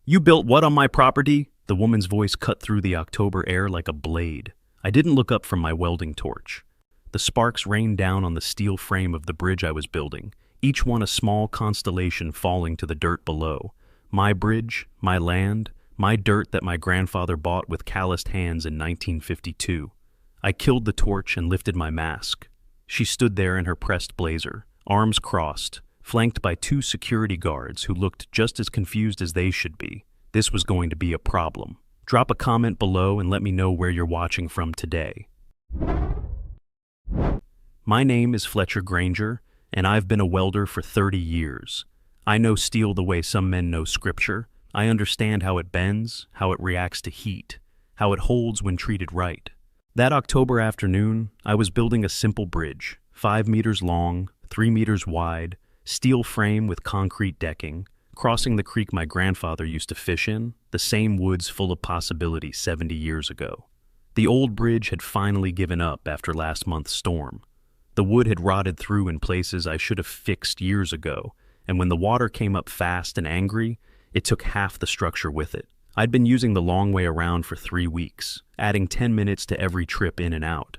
You built what on my property? The woman's voice cut through the October air like a blade. I didn't look up from my welding torch. The sparks rained down on the steel frame of the bridge I was building, each one a small constellation falling to the dirt below. My bridge, my land, my dirt that my grandfather bought with calloused hands in 1952. I killed the torch and lifted my mask. She stood there in her pressed blazer, arms crossed, flanked by two security guards who looked just as confused as they should be. This was going to be a problem. Drop a comment below and let me know where you're watching from today. My name is Fletcher Granger, and I've been a welder for 30 years. I know steel the way some men know scripture. I understand how it bends, how it reacts to heat, how it holds when treated right. That October afternoon, I was building a simple bridge, 5 meters long, 3 meters wide, steel frame with concrete decking, crossing the creek my grandfather used to fish in, the same woods full of possibility 70 years ago. The old bridge had finally given up after last month's storm. The wood had rotted through in places I should have fixed years ago, and when the water came up fast and angry, it took half the structure with it. I'd been using the long way around for 3 weeks, adding 10 minutes to every trip in and out.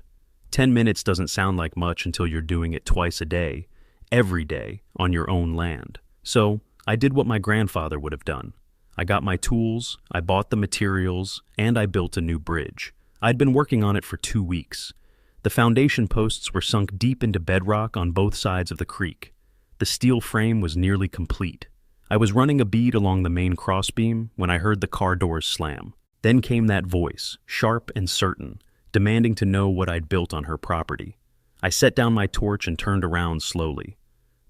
10 minutes doesn't sound like much until you're doing it twice a day, every day, on your own land. So, I did what my grandfather would have done. I got my tools, I bought the materials, and I built a new bridge. I'd been working on it for 2 weeks. The foundation posts were sunk deep into bedrock on both sides of the creek. The steel frame was nearly complete. I was running a bead along the main crossbeam when I heard the car doors slam. Then came that voice, sharp and certain, demanding to know what I'd built on her property. I set down my torch and turned around slowly.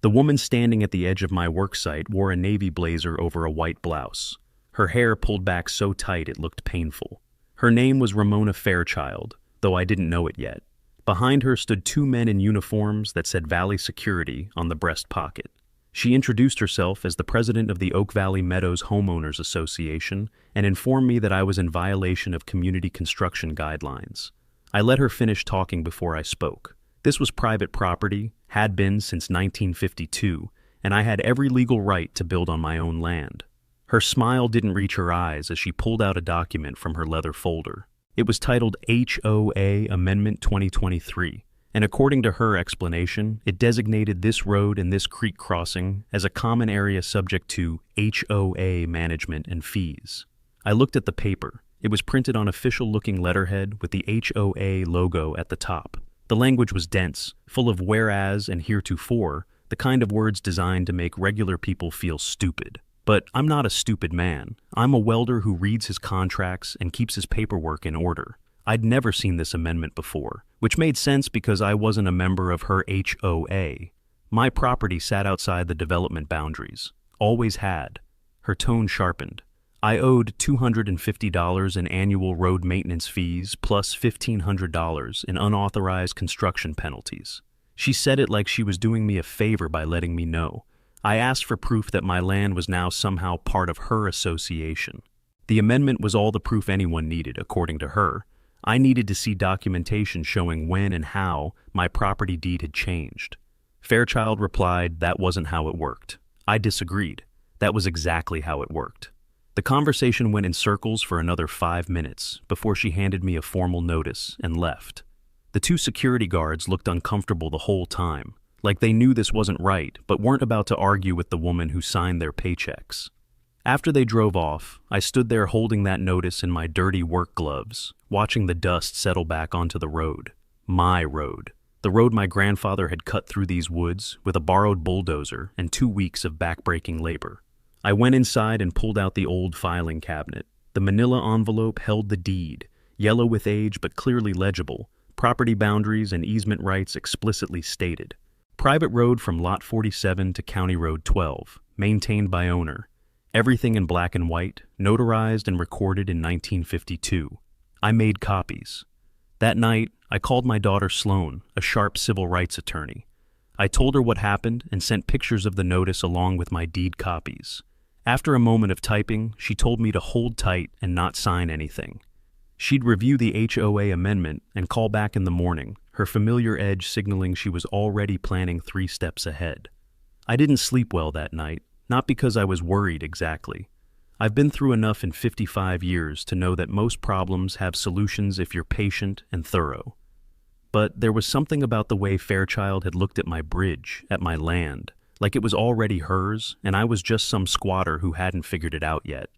The woman standing at the edge of my work site wore a navy blazer over a white blouse. Her hair pulled back so tight it looked painful. Her name was Ramona Fairchild, though I didn't know it yet. Behind her stood 2 men in uniforms that said Valley Security on the breast pocket. She introduced herself as the president of the Oak Valley Meadows Homeowners Association and informed me that I was in violation of community construction guidelines. I let her finish talking before I spoke. This was private property, had been since 1952, and I had every legal right to build on my own land. Her smile didn't reach her eyes as she pulled out a document from her leather folder. It was titled HOA Amendment 2023, and according to her explanation, it designated this road and this creek crossing as a common area subject to HOA management and fees. I looked at the paper. It was printed on official-looking letterhead with the HOA logo at the top. The language was dense, full of whereas and heretofore, the kind of words designed to make regular people feel stupid. But I'm not a stupid man. I'm a welder who reads his contracts and keeps his paperwork in order. I'd never seen this amendment before, which made sense because I wasn't a member of her HOA. My property sat outside the development boundaries. Always had. Her tone sharpened. I owed $250 in annual road maintenance fees plus $1,500 in unauthorized construction penalties. She said it like she was doing me a favor by letting me know. I asked for proof that my land was now somehow part of her association. The amendment was all the proof anyone needed, according to her. I needed to see documentation showing when and how my property deed had changed. Fairchild replied that wasn't how it worked. I disagreed. That was exactly how it worked. The conversation went in circles for another 5 minutes before she handed me a formal notice and left. The 2 security guards looked uncomfortable the whole time, like they knew this wasn't right but weren't about to argue with the woman who signed their paychecks. After they drove off, I stood there holding that notice in my dirty work gloves, watching the dust settle back onto the road. My road. The road my grandfather had cut through these woods with a borrowed bulldozer and 2 weeks of backbreaking labor. I went inside and pulled out the old filing cabinet. The manila envelope held the deed, yellow with age but clearly legible, property boundaries and easement rights explicitly stated. Private road from Lot 47 to County Road 12, maintained by owner. Everything in black and white, notarized and recorded in 1952. I made copies. That night, I called my daughter Sloan, a sharp civil rights attorney. I told her what happened and sent pictures of the notice along with my deed copies. After a moment of typing, she told me to hold tight and not sign anything. She'd review the HOA amendment and call back in the morning, her familiar edge signaling she was already planning 3 steps ahead. I didn't sleep well that night, not because I was worried exactly. I've been through enough in 55 years to know that most problems have solutions if you're patient and thorough. But there was something about the way Fairchild had looked at my bridge, at my land, like it was already hers and I was just some squatter who hadn't figured it out yet.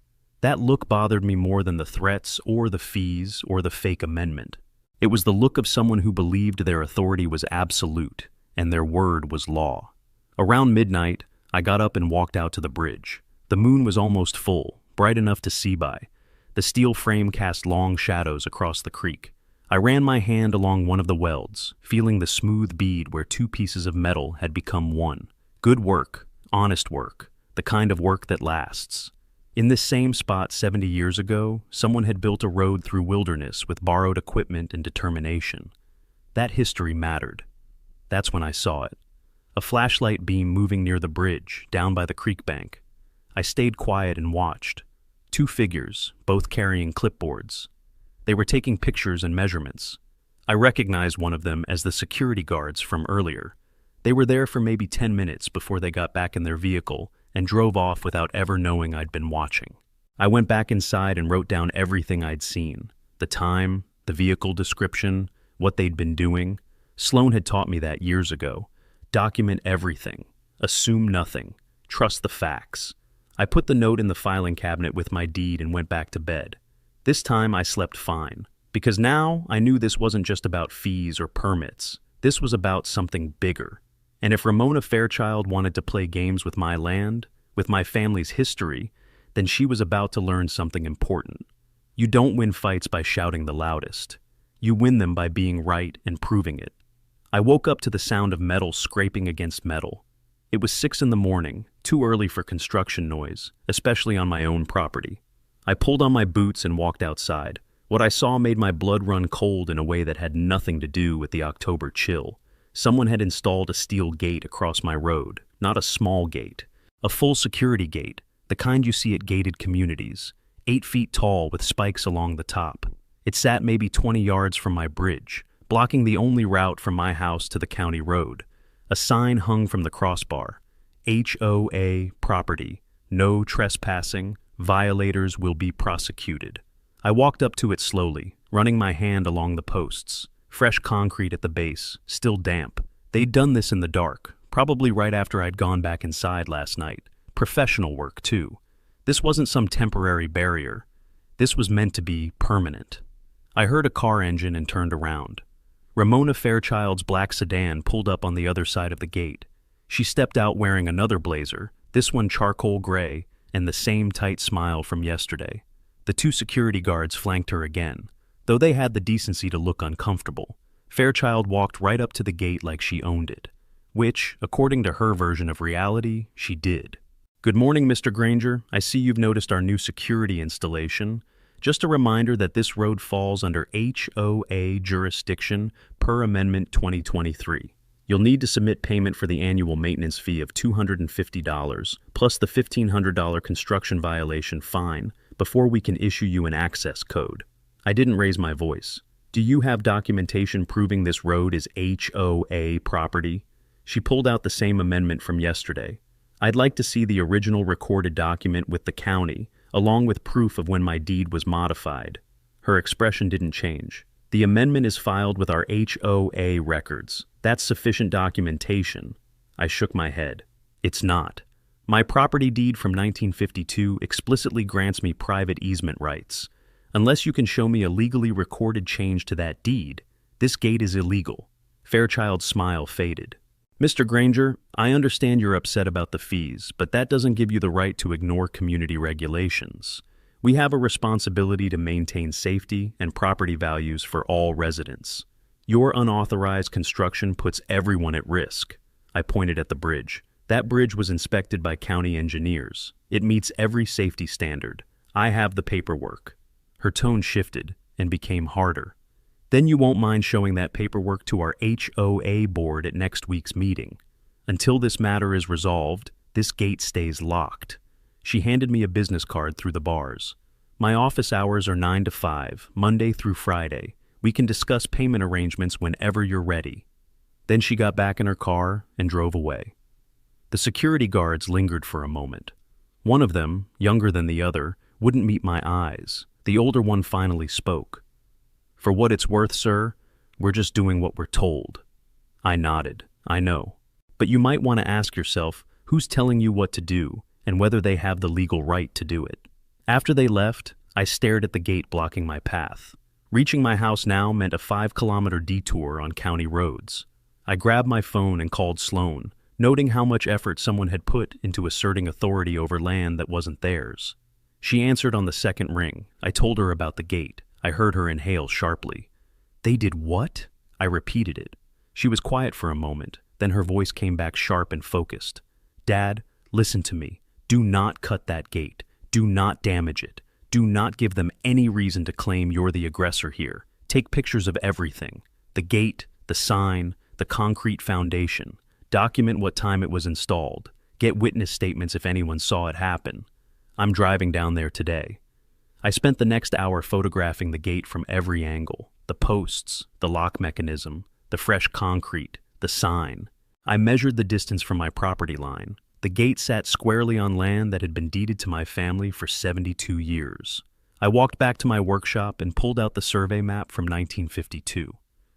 That look bothered me more than the threats or the fees or the fake amendment. It was the look of someone who believed their authority was absolute and their word was law. Around midnight, I got up and walked out to the bridge. The moon was almost full, bright enough to see by. The steel frame cast long shadows across the creek. I ran my hand along one of the welds, feeling the smooth bead where two pieces of metal had become one. Good work, honest work, the kind of work that lasts. In this same spot 70 years ago, someone had built a road through wilderness with borrowed equipment and determination. That history mattered. That's when I saw it. A flashlight beam moving near the bridge, down by the creek bank. I stayed quiet and watched. Two figures, both carrying clipboards. They were taking pictures and measurements. I recognized one of them as the security guards from earlier. They were there for maybe 10 minutes before they got back in their vehicle and drove off without ever knowing I'd been watching. I went back inside and wrote down everything I'd seen. The time, the vehicle description, what they'd been doing. Sloan had taught me that years ago. Document everything. Assume nothing. Trust the facts. I put the note in the filing cabinet with my deed and went back to bed. This time I slept fine, because now I knew this wasn't just about fees or permits. This was about something bigger. And if Ramona Fairchild wanted to play games with my land, with my family's history, then she was about to learn something important. You don't win fights by shouting the loudest. You win them by being right and proving it. I woke up to the sound of metal scraping against metal. It was 6 in the morning, too early for construction noise, especially on my own property. I pulled on my boots and walked outside. What I saw made my blood run cold in a way that had nothing to do with the October chill. Someone had installed a steel gate across my road, not a small gate. A full security gate, the kind you see at gated communities, 8 feet tall with spikes along the top. It sat maybe 20 yards from my bridge, blocking the only route from my house to the county road. A sign hung from the crossbar. HOA property. No trespassing. Violators will be prosecuted. I walked up to it slowly, running my hand along the posts. Fresh concrete at the base, still damp. They'd done this in the dark, probably right after I'd gone back inside last night. Professional work, too. This wasn't some temporary barrier. This was meant to be permanent. I heard a car engine and turned around. Ramona Fairchild's black sedan pulled up on the other side of the gate. She stepped out wearing another blazer, this one charcoal gray, and the same tight smile from yesterday. The 2 security guards flanked her again. Though they had the decency to look uncomfortable, Fairchild walked right up to the gate like she owned it, which, according to her version of reality, she did. "Good morning, Mr. Granger. I see you've noticed our new security installation. Just a reminder that this road falls under HOA jurisdiction per Amendment 2023. You'll need to submit payment for the annual maintenance fee of $250, plus the $1,500 construction violation fine, before we can issue you an access code." I didn't raise my voice. "Do you have documentation proving this road is HOA property?" She pulled out the same amendment from yesterday. "I'd like to see the original recorded document with the county, along with proof of when my deed was modified." Her expression didn't change. "The amendment is filed with our HOA records. That's sufficient documentation." I shook my head. "It's not. My property deed from 1952 explicitly grants me private easement rights. Unless you can show me a legally recorded change to that deed, this gate is illegal." Fairchild's smile faded. "Mr. Granger, I understand you're upset about the fees, but that doesn't give you the right to ignore community regulations. We have a responsibility to maintain safety and property values for all residents. Your unauthorized construction puts everyone at risk." I pointed at the bridge. "That bridge was inspected by county engineers. It meets every safety standard. I have the paperwork." Her tone shifted and became harder. "Then you won't mind showing that paperwork to our HOA board at next week's meeting. Until this matter is resolved, this gate stays locked." She handed me a business card through the bars. "My office hours are 9 to 5, Monday through Friday. We can discuss payment arrangements whenever you're ready." Then she got back in her car and drove away. The security guards lingered for a moment. One of them, younger than the other, wouldn't meet my eyes. The older one finally spoke. "For what it's worth, sir, we're just doing what we're told." I nodded. "I know. But you might want to ask yourself who's telling you what to do and whether they have the legal right to do it." After they left, I stared at the gate blocking my path. Reaching my house now meant a 5-kilometer detour on county roads. I grabbed my phone and called Sloan, noting how much effort someone had put into asserting authority over land that wasn't theirs. She answered on the second ring. I told her about the gate. I heard her inhale sharply. "They did what?" I repeated it. She was quiet for a moment, then her voice came back sharp and focused. "Dad, listen to me. Do not cut that gate. Do not damage it. Do not give them any reason to claim you're the aggressor here. Take pictures of everything. The gate, the sign, the concrete foundation. Document what time it was installed. Get witness statements if anyone saw it happen. I'm driving down there today." I spent the next hour photographing the gate from every angle. The posts, the lock mechanism, the fresh concrete, the sign. I measured the distance from my property line. The gate sat squarely on land that had been deeded to my family for 72 years. I walked back to my workshop and pulled out the survey map from 1952.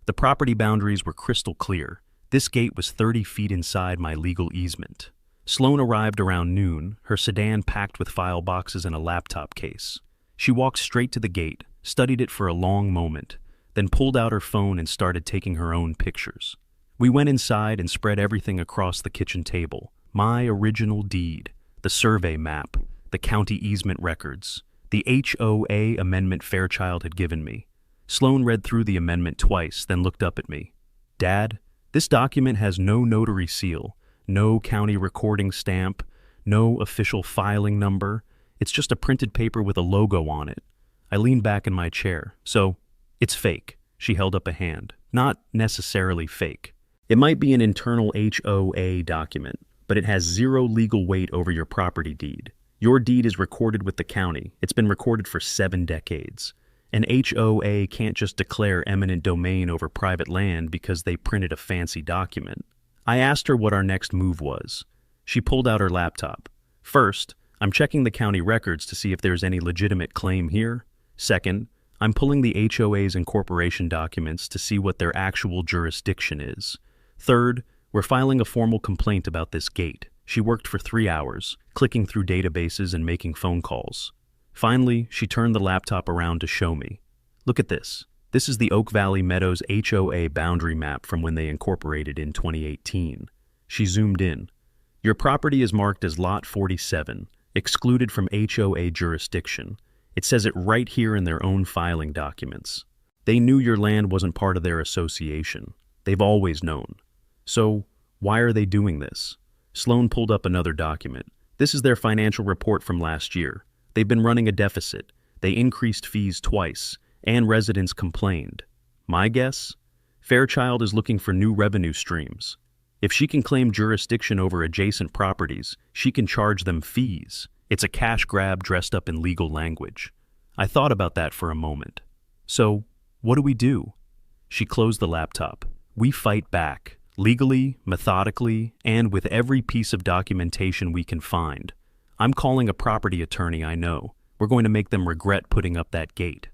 The property boundaries were crystal clear. This gate was 30 feet inside my legal easement. Sloan arrived around noon, her sedan packed with file boxes and a laptop case. She walked straight to the gate, studied it for a long moment, then pulled out her phone and started taking her own pictures. We went inside and spread everything across the kitchen table. My original deed, the survey map, the county easement records, the HOA amendment Fairchild had given me. Sloan read through the amendment twice, then looked up at me. "Dad, this document has no notary seal, no county recording stamp, no official filing number. It's just a printed paper with a logo on it." I leaned back in my chair. "So, it's fake." She held up a hand. "Not necessarily fake. It might be an internal HOA document, but it has zero legal weight over your property deed. Your deed is recorded with the county. It's been recorded for 7 decades. An HOA can't just declare eminent domain over private land because they printed a fancy document." I asked her what our next move was. She pulled out her laptop. "First, I'm checking the county records to see if there's any legitimate claim here. Second, I'm pulling the HOA's incorporation documents to see what their actual jurisdiction is. Third, we're filing a formal complaint about this gate." She worked for 3 hours, clicking through databases and making phone calls. Finally, she turned the laptop around to show me. "Look at this. This is the Oak Valley Meadows HOA boundary map from when they incorporated in 2018. She zoomed in. "Your property is marked as Lot 47, excluded from HOA jurisdiction. It says it right here in their own filing documents. They knew your land wasn't part of their association. They've always known. So, why are they doing this?" Sloan pulled up another document. "This is their financial report from last year. They've been running a deficit. They increased fees twice, and residents complained. My guess? Fairchild is looking for new revenue streams. If she can claim jurisdiction over adjacent properties, she can charge them fees. It's a cash grab dressed up in legal language." I thought about that for a moment. "So, what do we do?" She closed the laptop. "We fight back, legally, methodically, and with every piece of documentation we can find. I'm calling a property attorney I know. We're going to make them regret putting up that gate."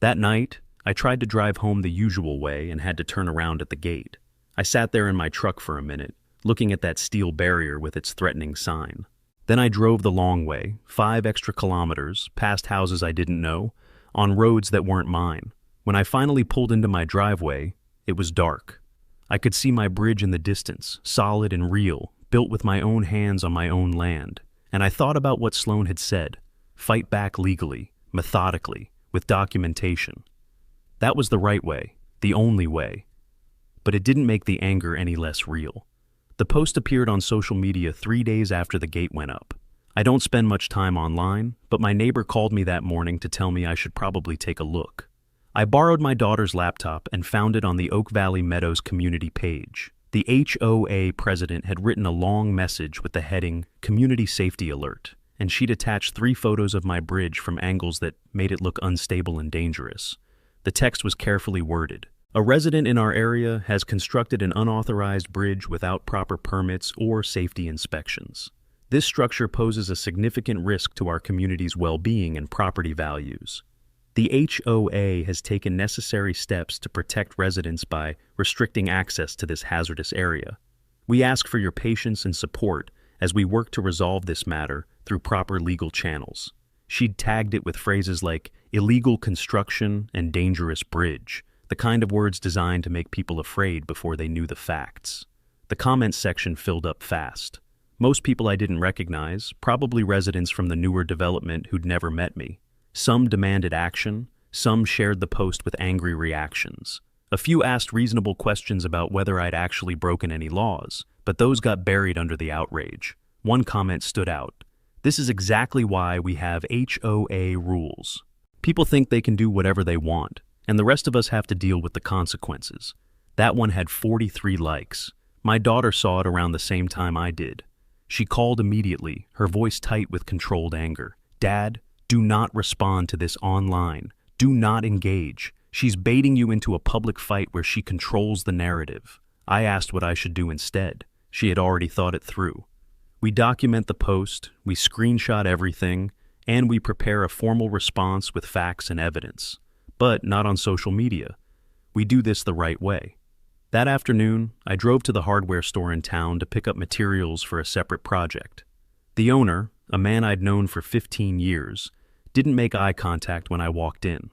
That night, I tried to drive home the usual way and had to turn around at the gate. I sat there in my truck for a minute, looking at that steel barrier with its threatening sign. Then I drove the long way, 5 extra kilometers, past houses I didn't know, on roads that weren't mine. When I finally pulled into my driveway, it was dark. I could see my bridge in the distance, solid and real, built with my own hands on my own land. And I thought about what Sloan had said. Fight back legally, methodically, with documentation. That was the right way, the only way. But it didn't make the anger any less real. The post appeared on social media 3 days after the gate went up. I don't spend much time online, but my neighbor called me that morning to tell me I should probably take a look. I borrowed my daughter's laptop and found it on the Oak Valley Meadows community page. The HOA president had written a long message with the heading, "Community Safety Alert," and she'd attached 3 photos of my bridge from angles that made it look unstable and dangerous. The text was carefully worded. "A resident in our area has constructed an unauthorized bridge without proper permits or safety inspections. This structure poses a significant risk to our community's well-being and property values. The HOA has taken necessary steps to protect residents by restricting access to this hazardous area. We ask for your patience and support as we work to resolve this matter through proper legal channels. She'd tagged it with phrases like illegal construction and dangerous bridge, the kind of words designed to make people afraid before they knew the facts. The comments section filled up fast. Most people I didn't recognize, probably residents from the newer development who'd never met me. Some demanded action, some shared the post with angry reactions. A few asked reasonable questions about whether I'd actually broken any laws, but those got buried under the outrage. One comment stood out. This is exactly why we have HOA rules. People think they can do whatever they want, and the rest of us have to deal with the consequences. That one had 43 likes. My daughter saw it around the same time I did. She called immediately, her voice tight with controlled anger. "Dad, do not respond to this online. Do not engage. She's baiting you into a public fight where she controls the narrative." I asked what I should do instead. She had already thought it through. We document the post, we screenshot everything, and we prepare a formal response with facts and evidence. But not on social media. We do this the right way. That afternoon, I drove to the hardware store in town to pick up materials for a separate project. The owner, a man I'd known for 15 years, didn't make eye contact when I walked in.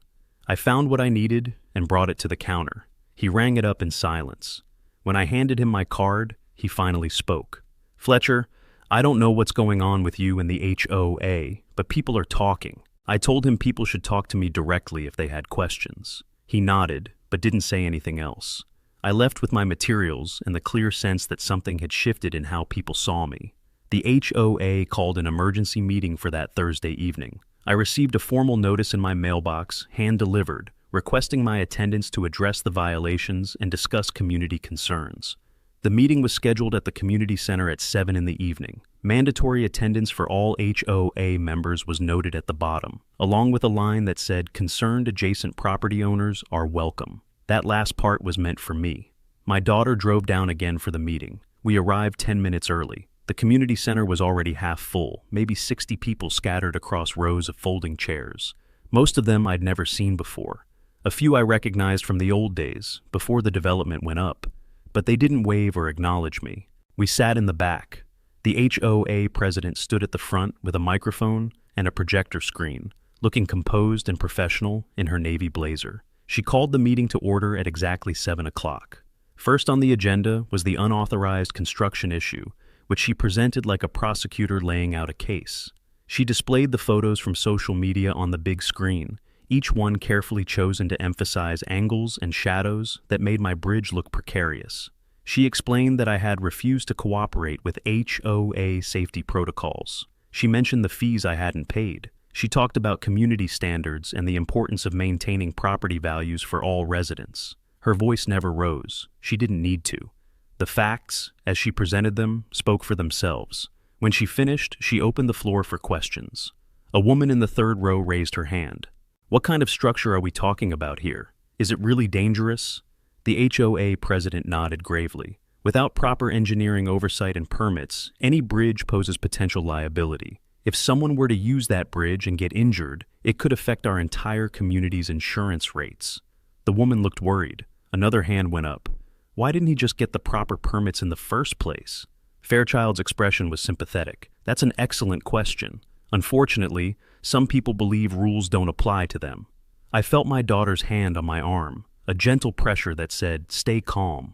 I found what I needed and brought it to the counter. He rang it up in silence. When I handed him my card, he finally spoke. "Fletcher, I don't know what's going on with you and the HOA, but people are talking." I told him people should talk to me directly if they had questions. He nodded, but didn't say anything else. I left with my materials and the clear sense that something had shifted in how people saw me. The HOA called an emergency meeting for that Thursday evening. I received a formal notice in my mailbox, hand-delivered, requesting my attendance to address the violations and discuss community concerns. The meeting was scheduled at the community center at 7 in the evening. Mandatory attendance for all HOA members was noted at the bottom, along with a line that said, "Concerned adjacent property owners are welcome." That last part was meant for me. My daughter drove down again for the meeting. We arrived 10 minutes early. The community center was already half full, maybe 60 people scattered across rows of folding chairs. Most of them I'd never seen before. A few I recognized from the old days, before the development went up. But they didn't wave or acknowledge me. We sat in the back. The HOA president stood at the front with a microphone and a projector screen, looking composed and professional in her navy blazer. She called the meeting to order at exactly 7 o'clock. First on the agenda was the unauthorized construction issue, which she presented like a prosecutor laying out a case. She displayed the photos from social media on the big screen, each one carefully chosen to emphasize angles and shadows that made my bridge look precarious. She explained that I had refused to cooperate with HOA safety protocols. She mentioned the fees I hadn't paid. She talked about community standards and the importance of maintaining property values for all residents. Her voice never rose. She didn't need to. The facts, as she presented them, spoke for themselves. When she finished, she opened the floor for questions. A woman in the third row raised her hand. "What kind of structure are we talking about here? Is it really dangerous?" The HOA president nodded gravely. "Without proper engineering oversight and permits, any bridge poses potential liability. If someone were to use that bridge and get injured, it could affect our entire community's insurance rates." The woman looked worried. Another hand went up. "Why didn't he just get the proper permits in the first place?" Fairchild's expression was sympathetic. "That's an excellent question. Unfortunately, some people believe rules don't apply to them." I felt my daughter's hand on my arm, a gentle pressure that said, "Stay calm."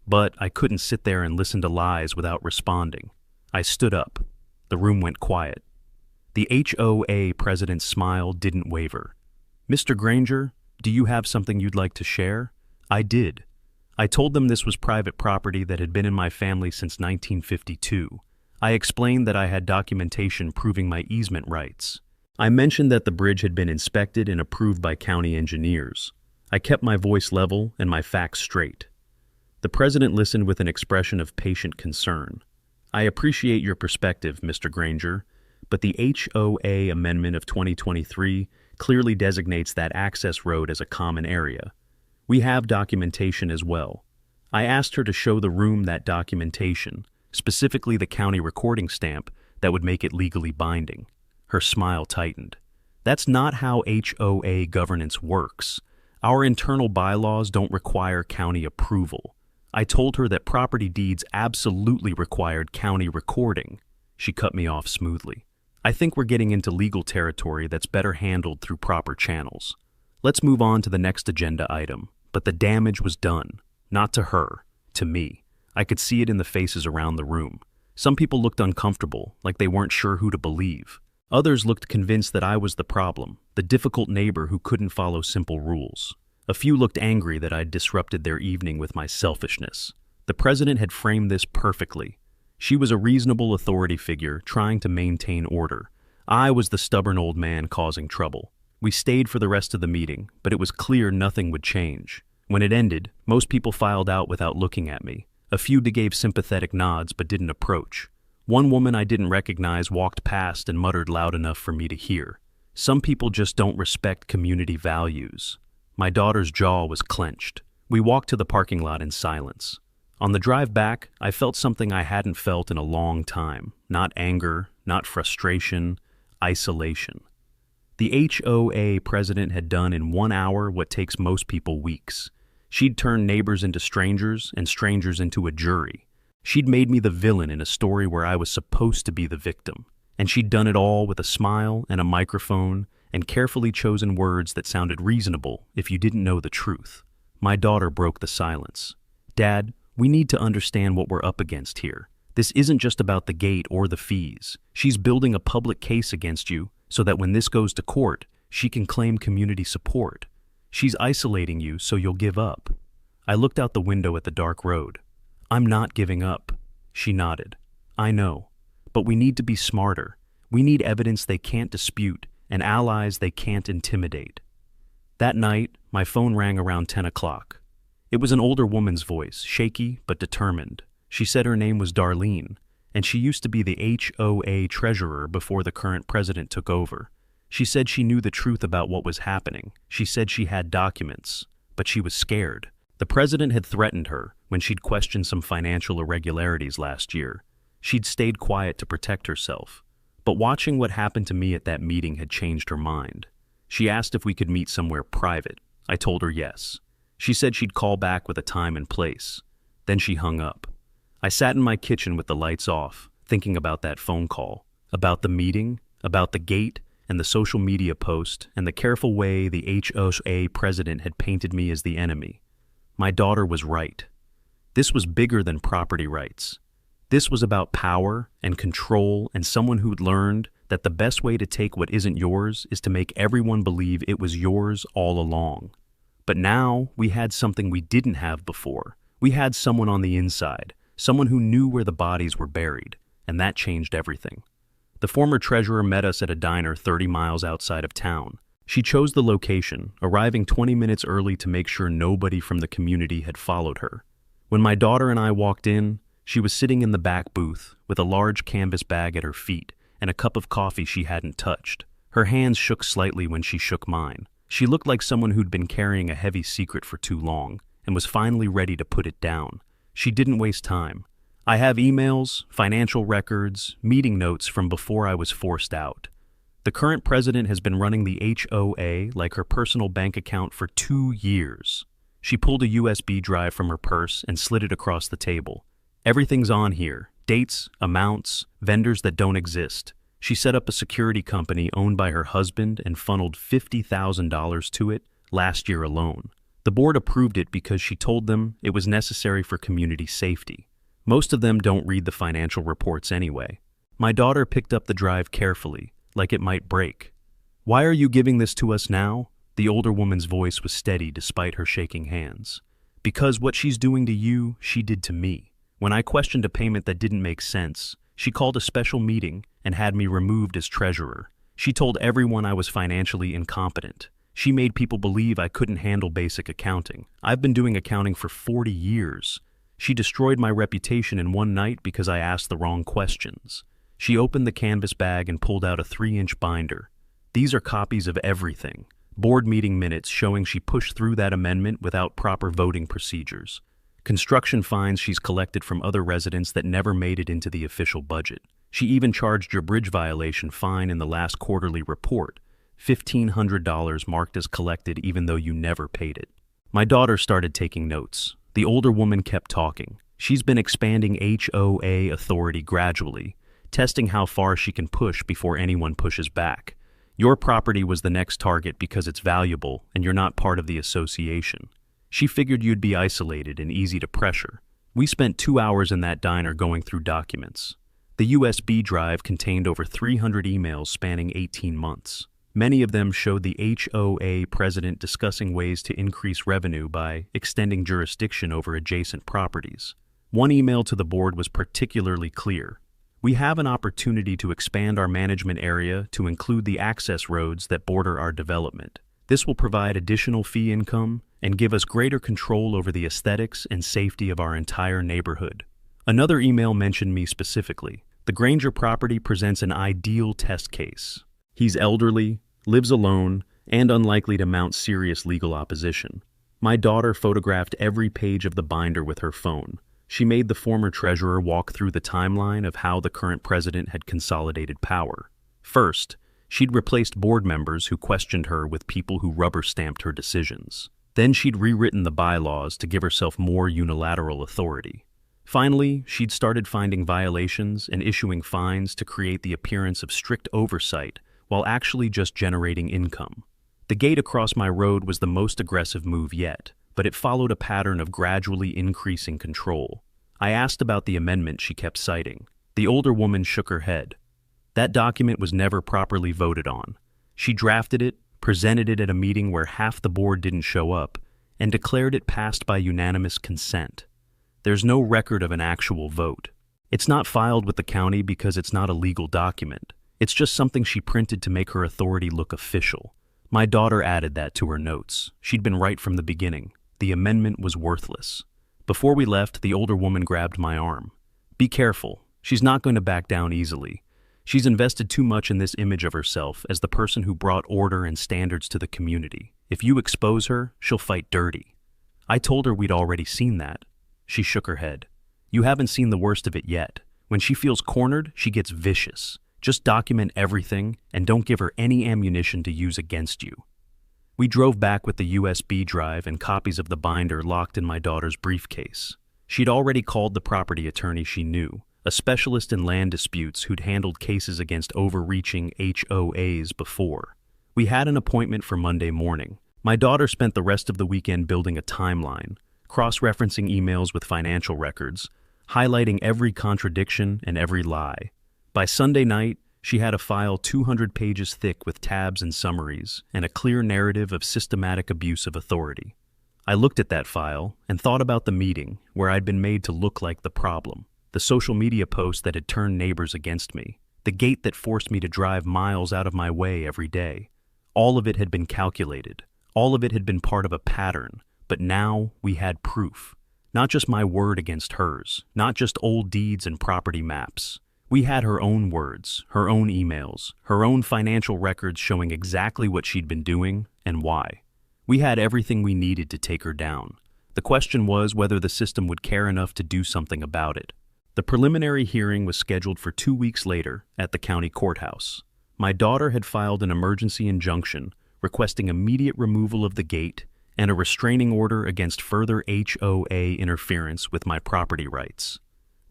But I couldn't sit there and listen to lies without responding. I stood up. The room went quiet. The HOA president's smile didn't waver. "Mr. Granger, do you have something you'd like to share?" I did. I told them this was private property that had been in my family since 1952. I explained that I had documentation proving my easement rights. I mentioned that the bridge had been inspected and approved by county engineers. I kept my voice level and my facts straight. The president listened with an expression of patient concern. "I appreciate your perspective, Mr. Granger, but the HOA amendment of 2023 clearly designates that access road as a common area. We have documentation as well." I asked her to show the room that documentation, specifically the county recording stamp that would make it legally binding. Her smile tightened. That's not how HOA governance works. Our internal bylaws don't require county approval. I told her that property deeds absolutely required county recording. She cut me off smoothly. I think we're getting into legal territory that's better handled through proper channels. Let's move on to the next agenda item. But the damage was done. Not to her, to me. I could see it in the faces around the room. Some people looked uncomfortable, like they weren't sure who to believe. Others looked convinced that I was the problem, the difficult neighbor who couldn't follow simple rules. A few looked angry that I'd disrupted their evening with my selfishness. The president had framed this perfectly. She was a reasonable authority figure trying to maintain order. I was the stubborn old man causing trouble. We stayed for the rest of the meeting, but it was clear nothing would change. When it ended, most people filed out without looking at me. A few gave sympathetic nods but didn't approach. One woman I didn't recognize walked past and muttered loud enough for me to hear. Some people just don't respect community values. My daughter's jaw was clenched. We walked to the parking lot in silence. On the drive back, I felt something I hadn't felt in a long time. Not anger, not frustration, isolation. The HOA president had done in 1 hour what takes most people weeks. She'd turned neighbors into strangers and strangers into a jury. She'd made me the villain in a story where I was supposed to be the victim. And she'd done it all with a smile and a microphone and carefully chosen words that sounded reasonable if you didn't know the truth. My daughter broke the silence. Dad, we need to understand what we're up against here. This isn't just about the gate or the fees. She's building a public case against you so that when this goes to court, she can claim community support. She's isolating you so you'll give up. I looked out the window at the dark road. I'm not giving up. She nodded. I know. But we need to be smarter. We need evidence they can't dispute and allies they can't intimidate. That night, my phone rang around 10 o'clock. It was an older woman's voice, shaky but determined. She said her name was Darlene, and she used to be the HOA treasurer before the current president took over. She said she knew the truth about what was happening. She said she had documents, but she was scared. The president had threatened her when she'd questioned some financial irregularities last year. She'd stayed quiet to protect herself. But watching what happened to me at that meeting had changed her mind. She asked if we could meet somewhere private. I told her yes. She said she'd call back with a time and place. Then she hung up. I sat in my kitchen with the lights off, thinking about that phone call, about the meeting, about the gate, and the social media post, and the careful way the HOA president had painted me as the enemy. My daughter was right. This was bigger than property rights. This was about power and control and someone who'd learned that the best way to take what isn't yours is to make everyone believe it was yours all along. But now we had something we didn't have before. We had someone on the inside, someone who knew where the bodies were buried, and that changed everything. The former treasurer met us at a diner 30 miles outside of town. She chose the location, arriving 20 minutes early to make sure nobody from the community had followed her. When my daughter and I walked in, she was sitting in the back booth with a large canvas bag at her feet and a cup of coffee she hadn't touched. Her hands shook slightly when she shook mine. She looked like someone who'd been carrying a heavy secret for too long and was finally ready to put it down. She didn't waste time. I have emails, financial records, meeting notes from before I was forced out. The current president has been running the HOA like her personal bank account for 2 years. She pulled a USB drive from her purse and slid it across the table. Everything's on here. Dates, amounts, vendors that don't exist. She set up a security company owned by her husband and funneled $50,000 to it last year alone. The board approved it because she told them it was necessary for community safety. Most of them don't read the financial reports anyway. My daughter picked up the drive carefully, like it might break. Why are you giving this to us now? The older woman's voice was steady despite her shaking hands. Because what she's doing to you, she did to me. When I questioned a payment that didn't make sense, she called a special meeting and had me removed as treasurer. She told everyone I was financially incompetent. She made people believe I couldn't handle basic accounting. I've been doing accounting for 40 years. She destroyed my reputation in one night because I asked the wrong questions. She opened the canvas bag and pulled out a 3-inch binder. These are copies of everything. Board meeting minutes showing she pushed through that amendment without proper voting procedures. Construction fines she's collected from other residents that never made it into the official budget. She even charged your bridge violation fine in the last quarterly report, $1,500 marked as collected even though you never paid it. My daughter started taking notes. The older woman kept talking. She's been expanding HOA authority gradually, testing how far she can push before anyone pushes back. Your property was the next target because it's valuable and you're not part of the association. She figured you'd be isolated and easy to pressure. We spent 2 hours in that diner going through documents. The USB drive contained over 300 emails spanning 18 months. Many of them showed the HOA president discussing ways to increase revenue by extending jurisdiction over adjacent properties. One email to the board was particularly clear. We have an opportunity to expand our management area to include the access roads that border our development. This will provide additional fee income and give us greater control over the aesthetics and safety of our entire neighborhood. Another email mentioned me specifically. The Granger property presents an ideal test case. He's elderly, lives alone, and unlikely to mount serious legal opposition. My daughter photographed every page of the binder with her phone. She made the former treasurer walk through the timeline of how the current president had consolidated power. First, she'd replaced board members who questioned her with people who rubber-stamped her decisions. Then she'd rewritten the bylaws to give herself more unilateral authority. Finally, she'd started finding violations and issuing fines to create the appearance of strict oversight while actually just generating income. The gate across my road was the most aggressive move yet, but it followed a pattern of gradually increasing control. I asked about the amendment she kept citing. The older woman shook her head. That document was never properly voted on. She drafted it, presented it at a meeting where half the board didn't show up, and declared it passed by unanimous consent. There's no record of an actual vote. It's not filed with the county because it's not a legal document. It's just something she printed to make her authority look official. My daughter added that to her notes. She'd been right from the beginning. The amendment was worthless. Before we left, the older woman grabbed my arm. Be careful. She's not going to back down easily. She's invested too much in this image of herself as the person who brought order and standards to the community. If you expose her, she'll fight dirty. I told her we'd already seen that. She shook her head. You haven't seen the worst of it yet. When she feels cornered, she gets vicious. Just document everything and don't give her any ammunition to use against you. We drove back with the USB drive and copies of the binder locked in my daughter's briefcase. She'd already called the property attorney she knew, a specialist in land disputes who'd handled cases against overreaching HOAs before. We had an appointment for Monday morning. My daughter spent the rest of the weekend building a timeline, cross-referencing emails with financial records, highlighting every contradiction and every lie. By Sunday night, she had a file 200 pages thick with tabs and summaries, and a clear narrative of systematic abuse of authority. I looked at that file and thought about the meeting where I'd been made to look like the problem, the social media post that had turned neighbors against me, the gate that forced me to drive miles out of my way every day. All of it had been calculated. All of it had been part of a pattern. But now we had proof. Not just my word against hers, not just old deeds and property maps. We had her own words, her own emails, her own financial records showing exactly what she'd been doing and why. We had everything we needed to take her down. The question was whether the system would care enough to do something about it. The preliminary hearing was scheduled for 2 weeks later at the county courthouse. My daughter had filed an emergency injunction requesting immediate removal of the gate and a restraining order against further HOA interference with my property rights.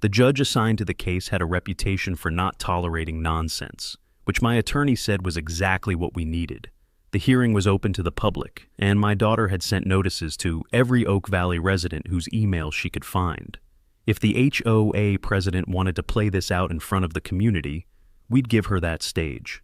The judge assigned to the case had a reputation for not tolerating nonsense, which my attorney said was exactly what we needed. The hearing was open to the public, and my daughter had sent notices to every Oak Valley resident whose email she could find. If the HOA president wanted to play this out in front of the community, we'd give her that stage.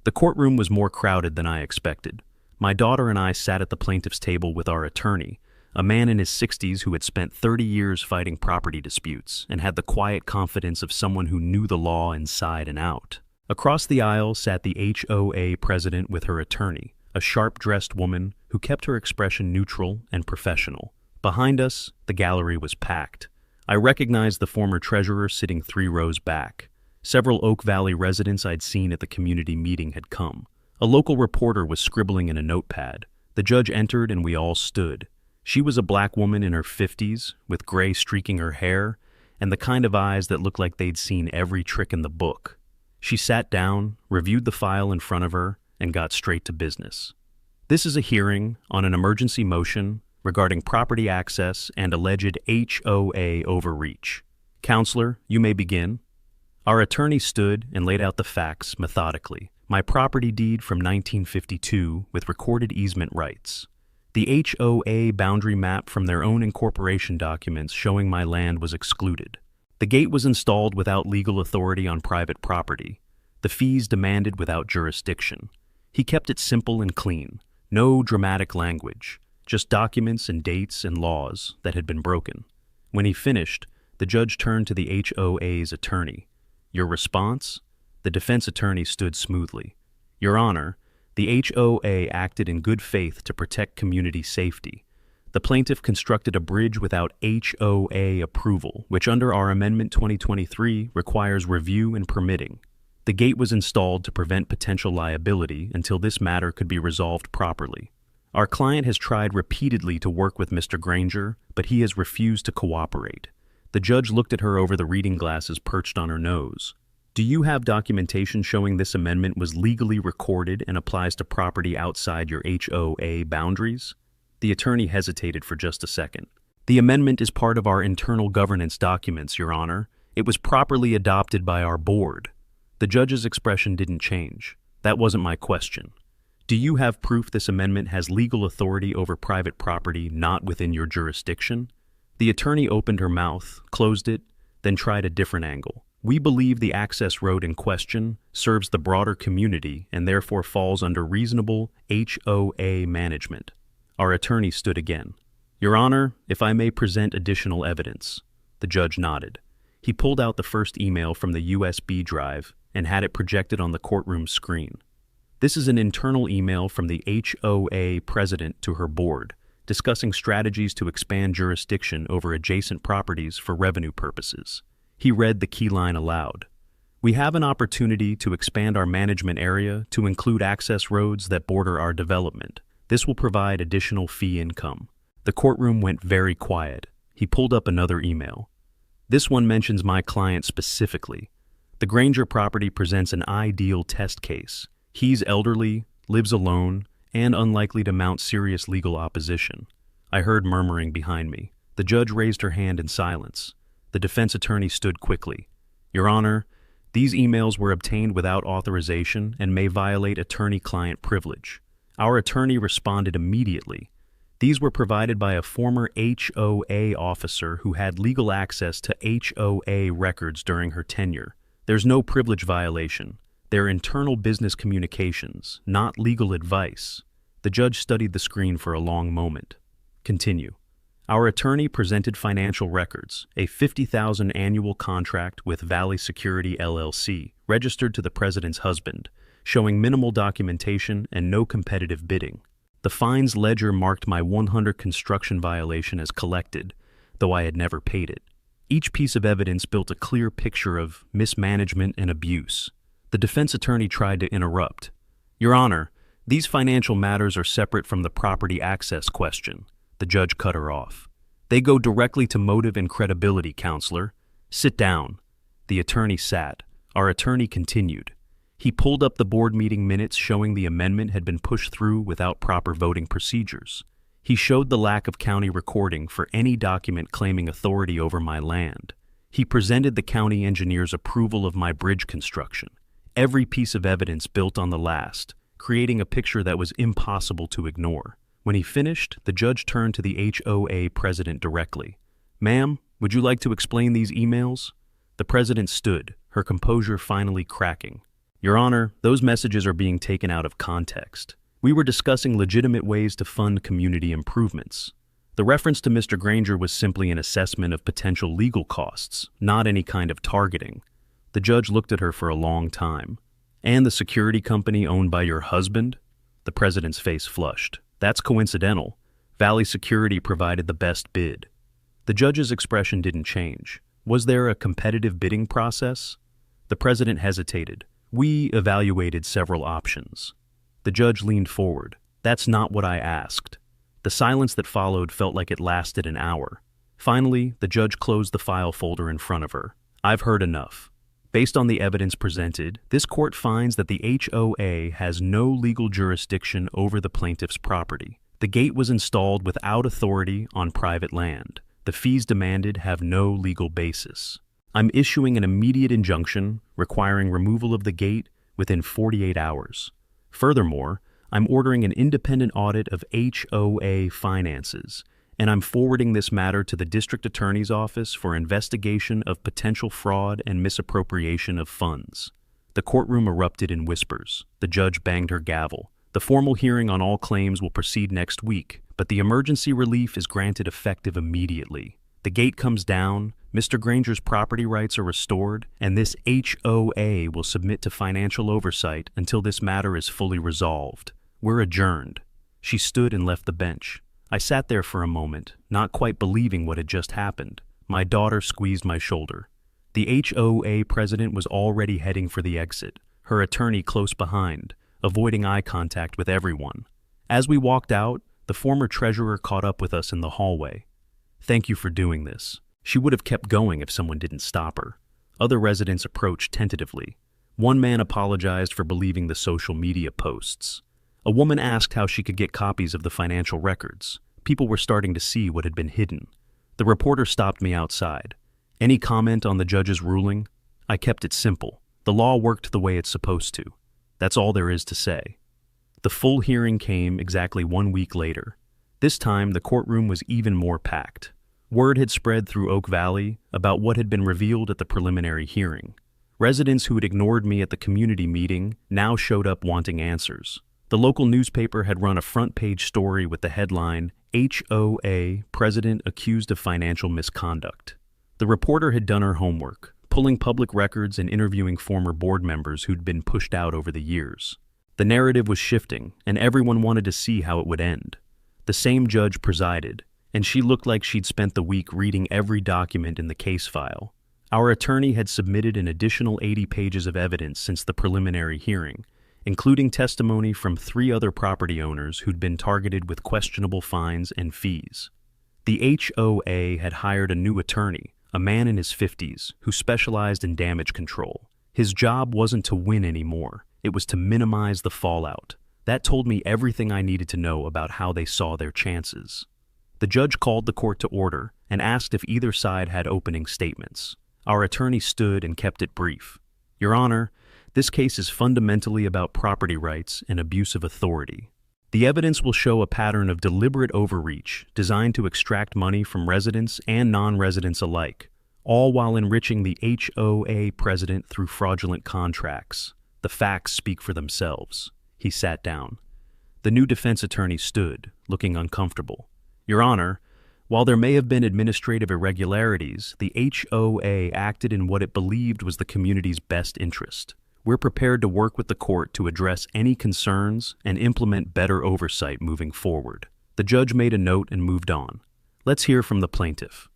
The courtroom was more crowded than I expected. My daughter and I sat at the plaintiff's table with our attorney, a man in his 60s who had spent 30 years fighting property disputes and had the quiet confidence of someone who knew the law inside and out. Across the aisle sat the HOA president with her attorney, a sharp-dressed woman who kept her expression neutral and professional. Behind us, the gallery was packed. I recognized the former treasurer sitting 3 rows back. Several Oak Valley residents I'd seen at the community meeting had come. A local reporter was scribbling in a notepad. The judge entered and we all stood. She was a black woman in her 50s, with gray streaking her hair, and the kind of eyes that looked like they'd seen every trick in the book. She sat down, reviewed the file in front of her, and got straight to business. This is a hearing on an emergency motion regarding property access and alleged HOA overreach. Counselor, you may begin. Our attorney stood and laid out the facts methodically. My property deed from 1952 with recorded easement rights. The HOA boundary map from their own incorporation documents showing my land was excluded. The gate was installed without legal authority on private property. The fees demanded without jurisdiction. He kept it simple and clean. No dramatic language, just documents and dates and laws that had been broken. When he finished, the judge turned to the HOA's attorney. Your response? The defense attorney stood smoothly. Your Honor, the HOA acted in good faith to protect community safety. The plaintiff constructed a bridge without HOA approval, which under our Amendment 2023 requires review and permitting. The gate was installed to prevent potential liability until this matter could be resolved properly. Our client has tried repeatedly to work with Mr. Granger, but he has refused to cooperate. The judge looked at her over the reading glasses perched on her nose. Do you have documentation showing this amendment was legally recorded and applies to property outside your HOA boundaries? The attorney hesitated for just a second. The amendment is part of our internal governance documents, Your Honor. It was properly adopted by our board. The judge's expression didn't change. That wasn't my question. Do you have proof this amendment has legal authority over private property not within your jurisdiction? The attorney opened her mouth, closed it, then tried a different angle. We believe the access road in question serves the broader community and therefore falls under reasonable HOA management. Our attorney stood again. Your Honor, if I may present additional evidence. The judge nodded. He pulled out the first email from the USB drive and had it projected on the courtroom screen. This is an internal email from the HOA president to her board, discussing strategies to expand jurisdiction over adjacent properties for revenue purposes. He read the key line aloud. We have an opportunity to expand our management area to include access roads that border our development. This will provide additional fee income. The courtroom went very quiet. He pulled up another email. This one mentions my client specifically. The Granger property presents an ideal test case. He's elderly, lives alone, and unlikely to mount serious legal opposition. I heard murmuring behind me. The judge raised her hand in silence. The defense attorney stood quickly. Your Honor, these emails were obtained without authorization and may violate attorney-client privilege. Our attorney responded immediately. These were provided by a former HOA officer who had legal access to HOA records during her tenure. There's no privilege violation. They're internal business communications, not legal advice. The judge studied the screen for a long moment. Continue. Our attorney presented financial records, a $50,000 annual contract with Valley Security LLC, registered to the president's husband, showing minimal documentation and no competitive bidding. The fines ledger marked my 100 construction violation as collected, though I had never paid it. Each piece of evidence built a clear picture of mismanagement and abuse. The defense attorney tried to interrupt. Your Honor, these financial matters are separate from the property access question. The judge cut her off. They go directly to motive and credibility, counselor. Sit down. The attorney sat. Our attorney continued. He pulled up the board meeting minutes showing the amendment had been pushed through without proper voting procedures. He showed the lack of county recording for any document claiming authority over my land. He presented the county engineer's approval of my bridge construction. Every piece of evidence built on the last, creating a picture that was impossible to ignore. When he finished, the judge turned to the HOA president directly. Ma'am, would you like to explain these emails? The president stood, her composure finally cracking. Your Honor, those messages are being taken out of context. We were discussing legitimate ways to fund community improvements. The reference to Mr. Granger was simply an assessment of potential legal costs, not any kind of targeting. The judge looked at her for a long time. And the security company owned by your husband? The president's face flushed. That's coincidental. Valley Security provided the best bid. The judge's expression didn't change. Was there a competitive bidding process? The president hesitated. We evaluated several options. The judge leaned forward. That's not what I asked. The silence that followed felt like it lasted an hour. Finally, the judge closed the file folder in front of her. I've heard enough. Based on the evidence presented, this court finds that the HOA has no legal jurisdiction over the plaintiff's property. The gate was installed without authority on private land. The fees demanded have no legal basis. I'm issuing an immediate injunction requiring removal of the gate within 48 hours. Furthermore, I'm ordering an independent audit of HOA finances, and I'm forwarding this matter to the District Attorney's Office for investigation of potential fraud and misappropriation of funds. The courtroom erupted in whispers. The judge banged her gavel. The formal hearing on all claims will proceed next week, but the emergency relief is granted effective immediately. The gate comes down, Mr. Granger's property rights are restored, and this HOA will submit to financial oversight until this matter is fully resolved. We're adjourned. She stood and left the bench. I sat there for a moment, not quite believing what had just happened. My daughter squeezed my shoulder. The HOA president was already heading for the exit, her attorney close behind, avoiding eye contact with everyone. As we walked out, the former treasurer caught up with us in the hallway. "Thank you for doing this." She would have kept going if someone didn't stop her. Other residents approached tentatively. One man apologized for believing the social media posts. A woman asked how she could get copies of the financial records. People were starting to see what had been hidden. The reporter stopped me outside. "Any comment on the judge's ruling?" I kept it simple. The law worked the way it's supposed to. That's all there is to say. The full hearing came exactly 1 week later. This time, the courtroom was even more packed. Word had spread through Oak Valley about what had been revealed at the preliminary hearing. Residents who had ignored me at the community meeting now showed up wanting answers. The local newspaper had run a front-page story with the headline, "HOA President Accused of Financial Misconduct." The reporter had done her homework, pulling public records and interviewing former board members who'd been pushed out over the years. The narrative was shifting, and everyone wanted to see how it would end. The same judge presided, and she looked like she'd spent the week reading every document in the case file. Our attorney had submitted an additional 80 pages of evidence since the preliminary hearing, including testimony from 3 other property owners who'd been targeted with questionable fines and fees. The HOA had hired a new attorney, a man in his 50s, who specialized in damage control. His job wasn't to win anymore, it was to minimize the fallout. That told me everything I needed to know about how they saw their chances. The judge called the court to order and asked if either side had opening statements. Our attorney stood and kept it brief. "Your Honor, this case is fundamentally about property rights and abuse of authority. The evidence will show a pattern of deliberate overreach designed to extract money from residents and non-residents alike, all while enriching the HOA president through fraudulent contracts. The facts speak for themselves." He sat down. The new defense attorney stood, looking uncomfortable. "Your Honor, while there may have been administrative irregularities, the HOA acted in what it believed was the community's best interest. We're prepared to work with the court to address any concerns and implement better oversight moving forward." The judge made a note and moved on. "Let's hear from the plaintiff."